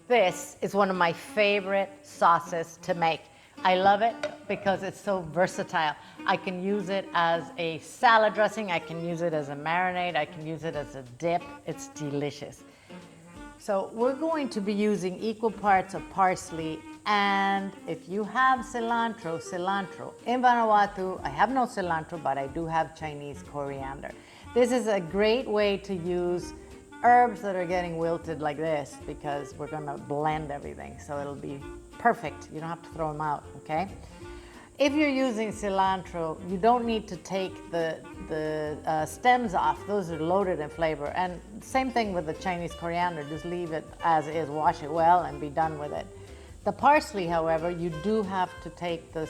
This is one of my favorite sauces to make. I love it because it's so versatile. I can use it as a salad dressing, I can use it as a marinade, I can use it as a dip. It's delicious. So we're going to be using equal parts of parsley, and if you have cilantro. In Vanuatu, I have no cilantro, but I do have Chinese coriander. This is a great way to use herbs that are getting wilted like this, because we're gonna blend everything, so it'll be perfect. You don't have to throw them out, okay? If you're using cilantro, you don't need to take the stems off. Those are loaded in flavor. And same thing with the Chinese coriander, just leave it as is, wash it well and be done with it. The parsley, however, you do have to take the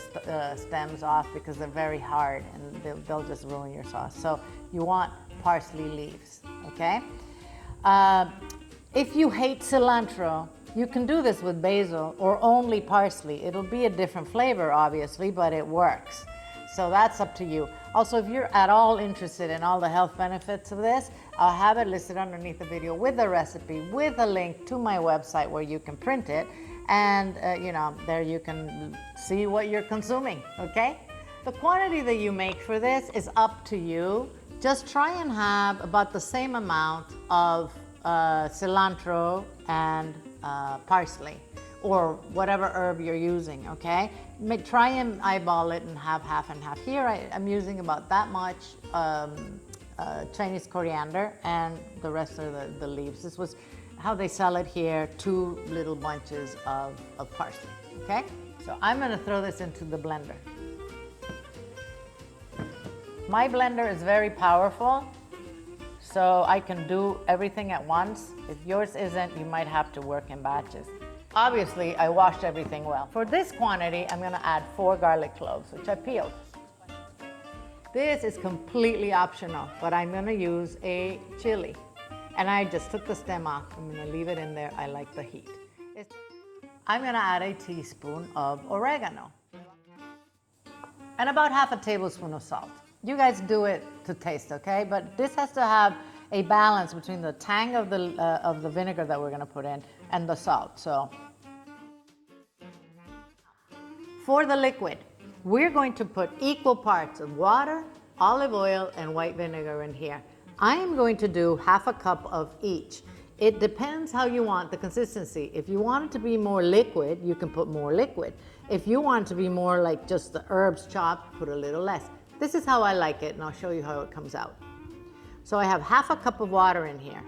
stems off because they're very hard and they'll just ruin your sauce. So you want parsley leaves, okay? If you hate cilantro, you can do this with basil or only parsley. It'll be a different flavor, obviously, but it works. So that's up to you. Also, if you're at all interested in all the health benefits of this, I'll have it listed underneath the video with the recipe, with a link to my website where you can print it. And, there you can see what you're consuming, okay? The quantity that you make for this is up to you. Just try and have about the same amount of cilantro and parsley, or whatever herb you're using, okay? Try and eyeball it and have half and half. Here I'm using about that much Chinese coriander, and the rest are the leaves. This was how they sell it here, 2 little bunches of parsley, okay? So I'm gonna throw this into the blender. My blender is very powerful, so I can do everything at once. If yours isn't, you might have to work in batches. Obviously, I washed everything well. For this quantity, I'm gonna add 4 garlic cloves, which I peeled. This is completely optional, but I'm gonna use a chili. And I just took the stem off. I'm gonna leave it in there. I like the heat. I'm gonna add a teaspoon of oregano and about half a tablespoon of salt. You guys do it to taste, okay? But this has to have a balance between the tang of the vinegar that we're gonna put in and the salt. So for the liquid, we're going to put equal parts of water, olive oil, and white vinegar in here. I am going to do half a cup of each. It depends how you want the consistency. If you want it to be more liquid, you can put more liquid. If you want it to be more like just the herbs chopped, put a little less. This is how I like it, and I'll show you how it comes out. So I have half a cup of water in here.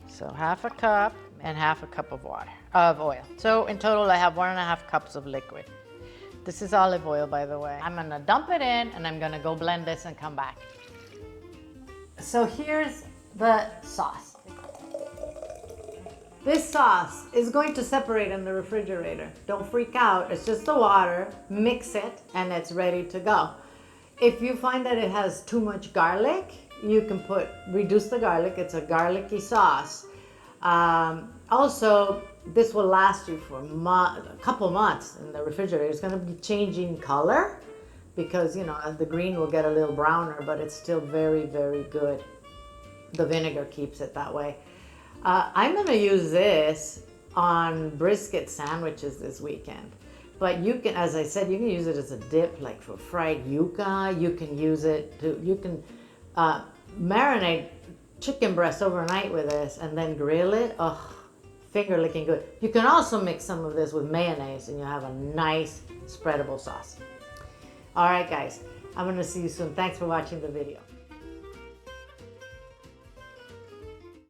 So half a cup and half a cup of oil. So in total, I have 1.5 cups of liquid. This is olive oil, by the way. I'm gonna dump it in, and I'm gonna go blend this and come back. So here's the sauce. This sauce is going to separate in the refrigerator. Don't freak out, it's just the water, mix it, and it's ready to go. If you find that it has too much garlic, you can reduce the garlic. It's a garlicky sauce. Also, this will last you for a couple months in the refrigerator. It's gonna be changing color because, the green will get a little browner, but it's still very, very good. The vinegar keeps it that way. I'm gonna use this on brisket sandwiches this weekend. But you can, as I said, you can use it as a dip, like for fried yuca. You can use it you can marinate chicken breast overnight with this and then grill it. Oh, finger licking good. You can also mix some of this with mayonnaise and you have a nice spreadable sauce. All right, guys, I'm gonna see you soon. Thanks for watching the video.